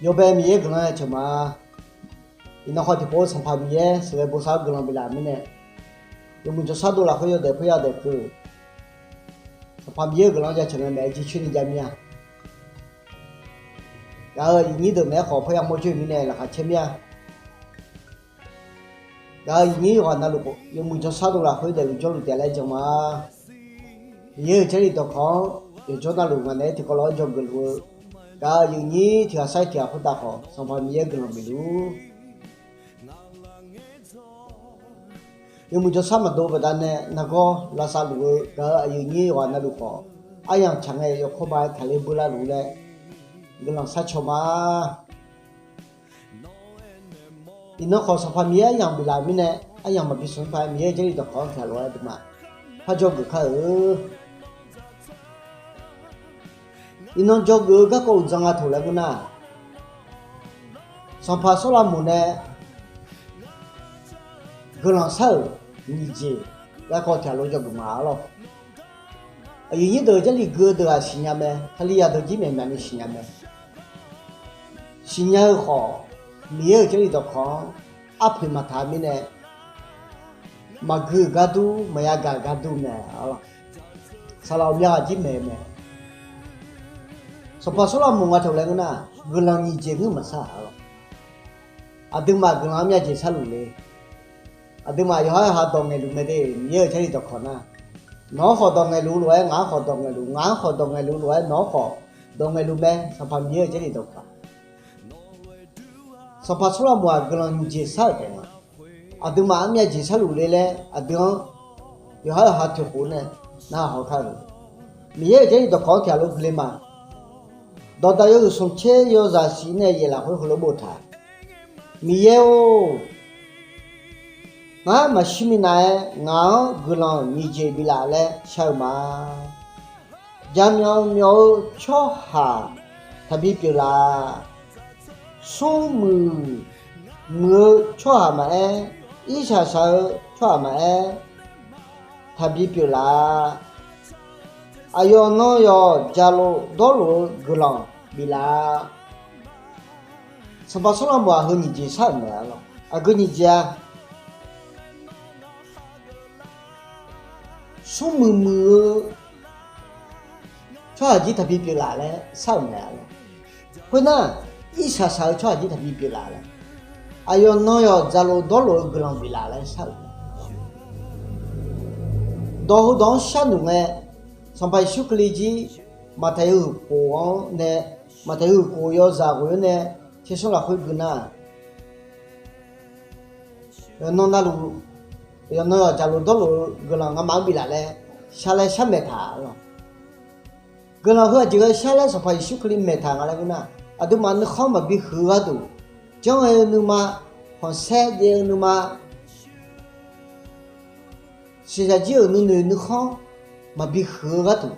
有白米可能就嘛，你那好的包成泡米，是个不少可能被拉米呢，有么就少多了会要得不要得去，泡米可能就成了买起去的家米啊，然后你都买好不要么就米呢，那还前面，然后你的话那路有么就少多了会得路角路点来讲嘛，有这里都看，有做那路嘛，那这个老叫个路。然后有你条晒条不大好，上泡米可能没路，有么就什么都不单呢？那个拉萨路，然后有你话那路好，哎呀，长哎要可把台里不拉路嘞，个人晒球嘛，你那好上泡米哎样不拉米呢？哎样嘛比上泡米这里都好看了的嘛，他叫个看你能叫个狗长啊头来个呐？上帕索拉木呢？个人手理解，那个条路叫个嘛咯？有你到这里个的啊，新疆没？他里下头几面的新疆没？新疆好，没有这里的看，阿佩嘛他们呢？嘛个个都没呀个个都没啊，萨拉米亚几没没？上帕索拉木啊头来个呐？个人理解个嘛啥咯？啊，对嘛，个人面接触路嘞。啊，对嘛，有还当个路没得，没有这里就看呐。哪好当个路来，俺好当个路，俺好当个路来，哪好当个路没？上旁没有这里就看。上旁除了么个人介绍的嘛，啊，对嘛，俺面介绍路来嘞，啊，对方有还退货呢，那好看路。没有这里就看条路来嘛。到有个送车要热西呢，也来回回了不谈。没有。俺们西面来，俺个人理解不来嘞，小嘛，家苗苗巧哈，特别表啦，松木巧哈嘛哎，一下手巧哈嘛哎，特别表啦，哎哟那哟，家路道路个人不啦，是把说了么和你介绍没了，啊跟你讲。树木超级特别表达嘞，少没了。可能一下少超级特别表达嘞，哎呦那要走路道路个人表达嘞少。到后当下弄哎，上班休克里机，马太有过往呢，马太有过要咋个呢？接受了会个呢，弄那路。要那假如道路个人俺忙不来嘞，下来下没他了。个人和这个下来是怕休克里没他个那个呢，啊都嘛那好嘛比喝啊都，将来那嘛放三的那嘛，现在就那好嘛比喝啊都，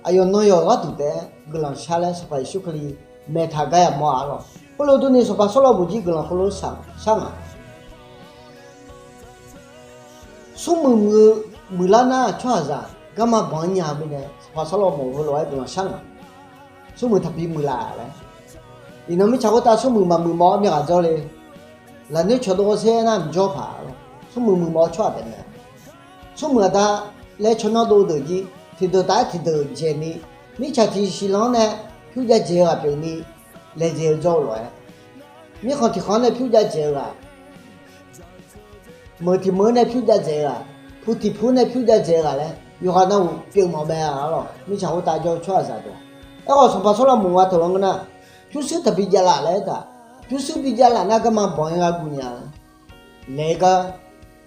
哎呦那要啊都的，个人下来是怕休克里没他个也嘛了，后来都你说把说了不几个人后来上啊。说没啦那确实，干嘛帮人家没呢？怕说了没回来不能上啊。说没特别没啦嘞，你那没吃过大说没嘛没毛没干着嘞，那你吃多些那没着怕了，说没毛吃的呢。说没他来吃那多的鸡，提到大提到接你，你吃提西郎呢，票价接啊给你来接着来，你看提行的票价接啊。没提没那票价这个，不提铺那票价这个嘞，有哈那表毛病啊了，你像我大家吃啥子？哎，我说把说了木啊头了呢，就是特别加辣来的，就是比较辣那个嘛帮一个姑娘，那个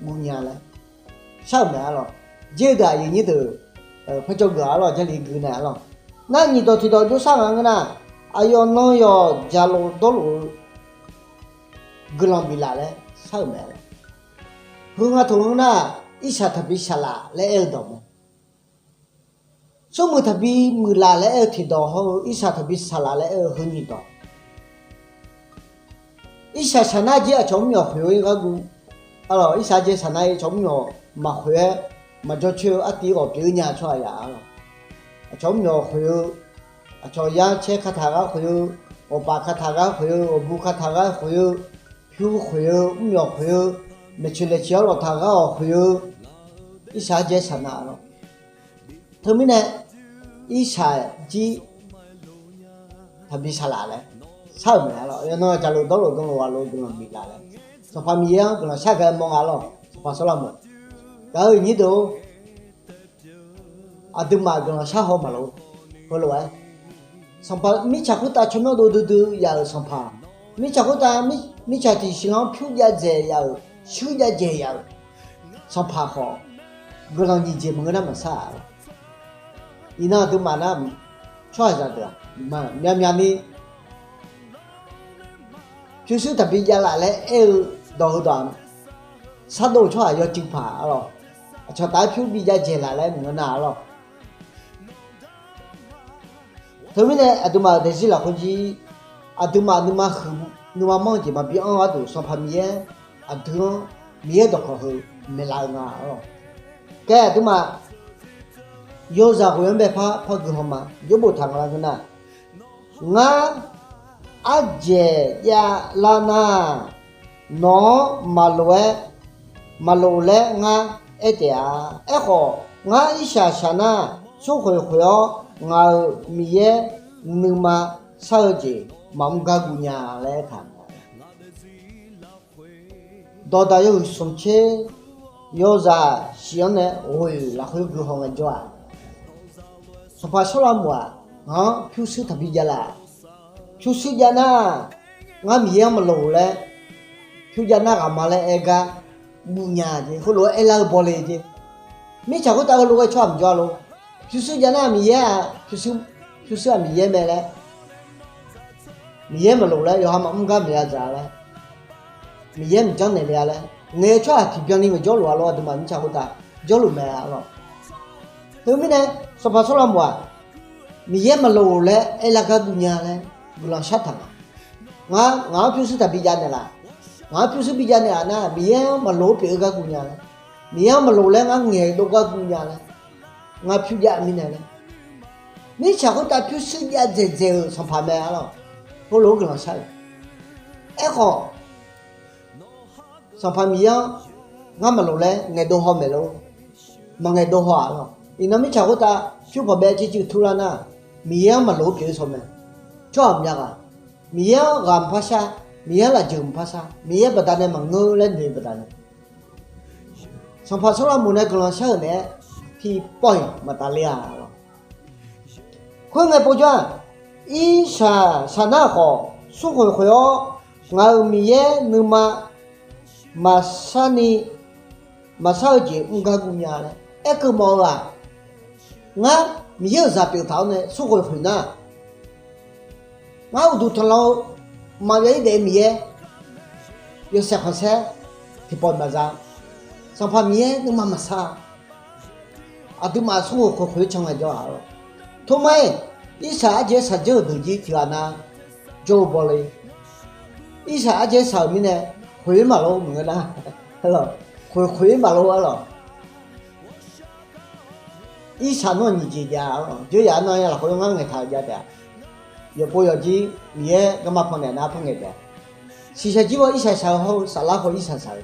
姑娘嘞，少没了，这个有你都不叫个了，这里个难了，那你到提到就啥个呢？哎呦，那要加路道路，个人比辣嘞，少没了。和我同那一下特别下来来耳朵么？什么特别没来来耳听到后，一下特别下来来耳和你到。一下上那节从苗回一个股，啊咯，一下节上那从苗没回，没就去啊第个表年出来呀咯，从苗回，啊从养车开他个回，我把卡塔个会有，我不卡塔个会有，票会有，秒会有，没去了交了塔个会有，一下就上哪了。他们呢，一下机，他比啥来了，差不来了，要那家路道路跟路啊路跟路比来了，从旁边跟了下个忙啊了，把手了么，然后你都。啊，对嘛，跟了下好嘛喽，好了喂，上爬没吃过大全部都要上爬，没吃过大没吃的新郎票价这要，收价这要，上爬好，不让你节目那么少了，你那都嘛那，说啥的，嘛面的，就是特别家来了，到段，啥都说要进爬了，说大票比较这来了，我拿了。他们呢，阿都嘛，但是啦，或者阿都嘛，你嘛忙的嘛，比俺阿都上旁边，阿都面都可好，没来啊哦。该都嘛，有啥会员别怕个好嘛，有不谈了个呐？俺阿姐呀拉那，孬马路嘞俺一点哎好，俺一下那，就会哦。我米耶你嘛少节忙个姑娘来看，到达有送车，有啥想呢？喂，那会够好个做啊！说怕说了么啊？平时特别热啦，平时热呐，我米耶么路嘞，平时那干嘛嘞？个姑娘的，后来那个玻璃的，没吃过大个路个穿不着路。就是人那米耶啊，就是米耶没嘞，米耶没路嘞，要他们家米耶咋嘞？米耶唔讲哪里嘞？我出提边里个交路啊，咯，对嘛？你吃过大交路没啊？咯，后面呢，说怕说了么？米耶没路嘞，哎那个姑娘嘞，不让下堂啊！我就是他比较的啦，我就是比较的啊，那米耶没路别个姑娘嘞，米耶没路嘞，我爱多个姑娘嘞。我票价没来了，没吃过大票市价在上拍卖了，我老跟他下了，哎好，上拍卖样，我没路嘞，爱多好没路，没爱多好了，你那没吃过大票拍卖就突然呐，米样没路票上面，做咩啊？米样俺拍下，米样来就唔拍下，米样不但呢忙我来你不但呢，上拍出来冇呢跟他下呢。thì bồi mà ta lia rồi, khuyên người bồi cho, ý sa na họ, số người họ, ngài miế nhưng mà sani, mà sao chỉ người cũng nhà này, em cứ mò à, ngài miế ra biểu thảo này, số người phải na, ngài đủ thằng lâu mà vậy để miế, yêu sẽ khó sẽ, thì bồi mà ra, xong phải miế nhưng mà sao? 아도 마소 그 회청하죠 알아. 도마에 이사제 사저 더지 티라나 조벌이 이사제 사미네 회마로 뭐라 hello 회마로 알아. 이사는 이제야 저야 나야 호용한 게 다야다. 여보여지 위에 그마 펑네 나 펑네다. 시샤지고 이사사호 살라호 이사사.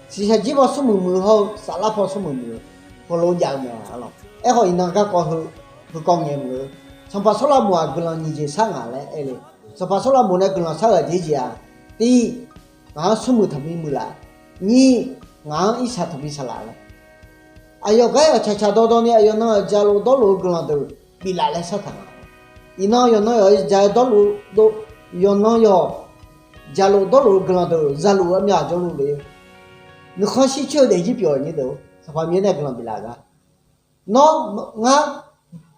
시샤지고 수무무호 살라호 수무무. có lối dạo mà alo, em hỏi nàng các con hư con nghe người, xong phát số là mùa cứ là như thế sáng à lấy, xong phát số là mùa này cứ là sáng ở thế gì à, đi ngã số mười thập mười là, nhị ngã ít sát thập mười là, ayo cái ở cha đó này ayo nó giờ lô đó lô cứ là từ bị lại sát thằng, ino yo nó ở giờ đó lô yo nó yo giờ lô đó lô cứ là từ giờ lô ở nhà cho lô đi, nó khó xí chơi để giúp biểu như đâu. Sampai mana kalau bilaga, no ngah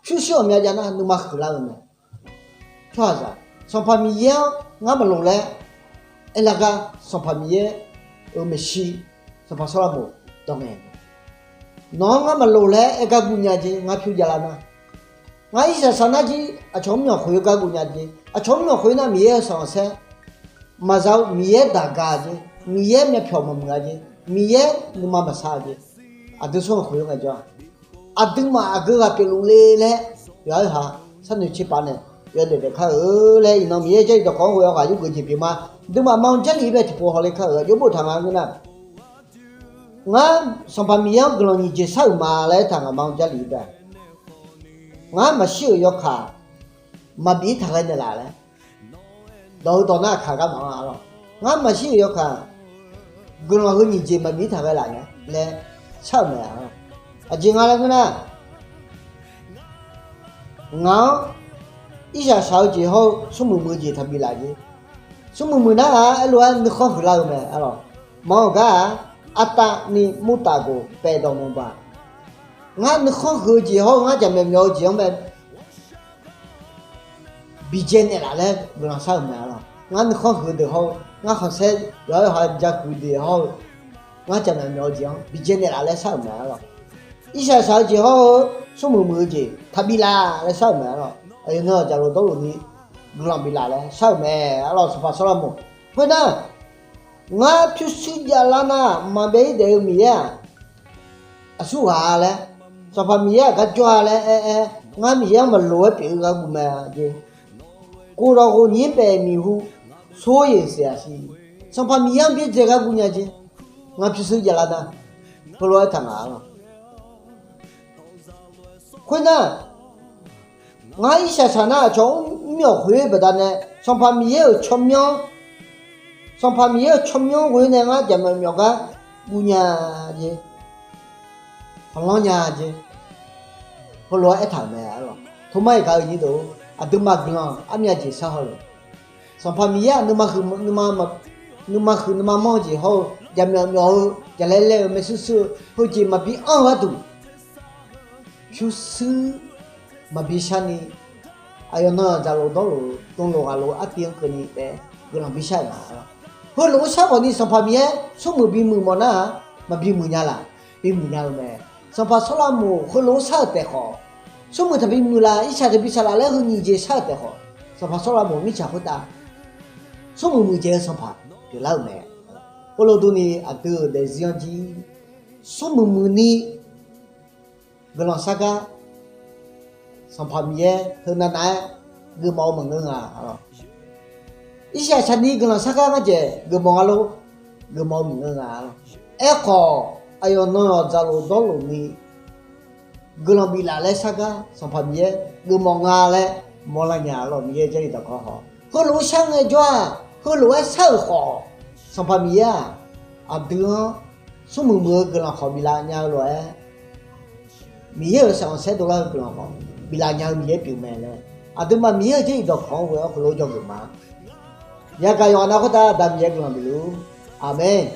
susah macam mana numah kelam ni, cuaca. Sampai mana ngah belum le, elaga sampai mana mesti sampai selamu dongen. No ngah belum le, ega punya je ngah piu jalan. Ngah isa sana je, acomnya khuyu ega punya je, acomnya khuyu na mie sangat, mazau mie daga je, mie me piu mamga je, mie numah besar je. 아들 손 고용하죠. 아들만 아그가 별로래. 야하 산을 집안에 有的看来那米这个光我要话有个级别嘛，对嘛，忙这里边就不好的看有不谈啊个呢？我上班米样个了，你就少嘛来谈个忙这里边，我嘛需要看，嘛比他个的来嘞，到那看个忙啊了，我嘛需要看，个了和你就嘛比他个来呢，来少嘛啊，啊，今个那个呢？我一下烧之后，什么没几特别来的，什么没那乱你好回来没？啊咯，毛个阿达你没打过白到么吧？我你好回之后，我就没苗子没，比前的来嘞，不让烧没了。我你好回的好，我好些要一下人家回的好，我就没苗子，比前的来嘞烧没了。一下烧之后，什么没几特别来烧没了。哎呀，那假如到你，不让别来了，烧没，老师发说了么？会呢，我去睡觉了呢，没别的米啊，说话嘞，说话米啊，个抓嘞，我米样么罗别个不嘛的，过了后年白米糊，所以是啊是，说话米样别这个姑娘去，我去睡觉了呢，不罗谈了，会呢。我一下场呢，从庙会不得呢，上旁边有出庙，上旁边有出庙会呢，我怎么庙个姑娘去，和老娘去，后来一谈没了，他妈一搞一度，啊都嘛个了，啊面去啥好了，上旁边呀，你妈忙之后，怎么庙就来没事事，后期嘛比安个多，就是。mà bisa ni ayo na jalo dolo tolo alo atiang ke ni gelang bisa na ho lo sa ko ni sampa mie so mo bi mu mo na ma bi mu nya la bi mu nya me sampa so la mo ho lo sa te ho so mo ta bi mu la isa de bisa la le ho ni je sa te ho sampa so la mo mi cha ho ta so mo mu je sampa de la me ho lo tu ni atu de zion ji so mo mu ni gelang saga sản phẩm gì hơn là nãy cứ mau mà ngưng à ít xe chân đi cứ là sắc cái gì cứ mau alo cứ mau mà ngưng à echo ayo nó zalo đó luôn đi cứ làm bị lại sắc cái sản phẩm gì cứ mau ngà lại mau là nhà rồi mình chơi được khó họ lúa sang ngày cho lúa sao họ sản phẩm gì à đưa số mưa cứ là họ bị lại nhà rồi mình hiểu sao sẽ đồ là cứ là họ bila nhau mía biểu mẹ này, tu mà mía chứ đâu khó với ông lôi cho người mà, nhà cái họ nào có ta đam mía làm biểu, amen.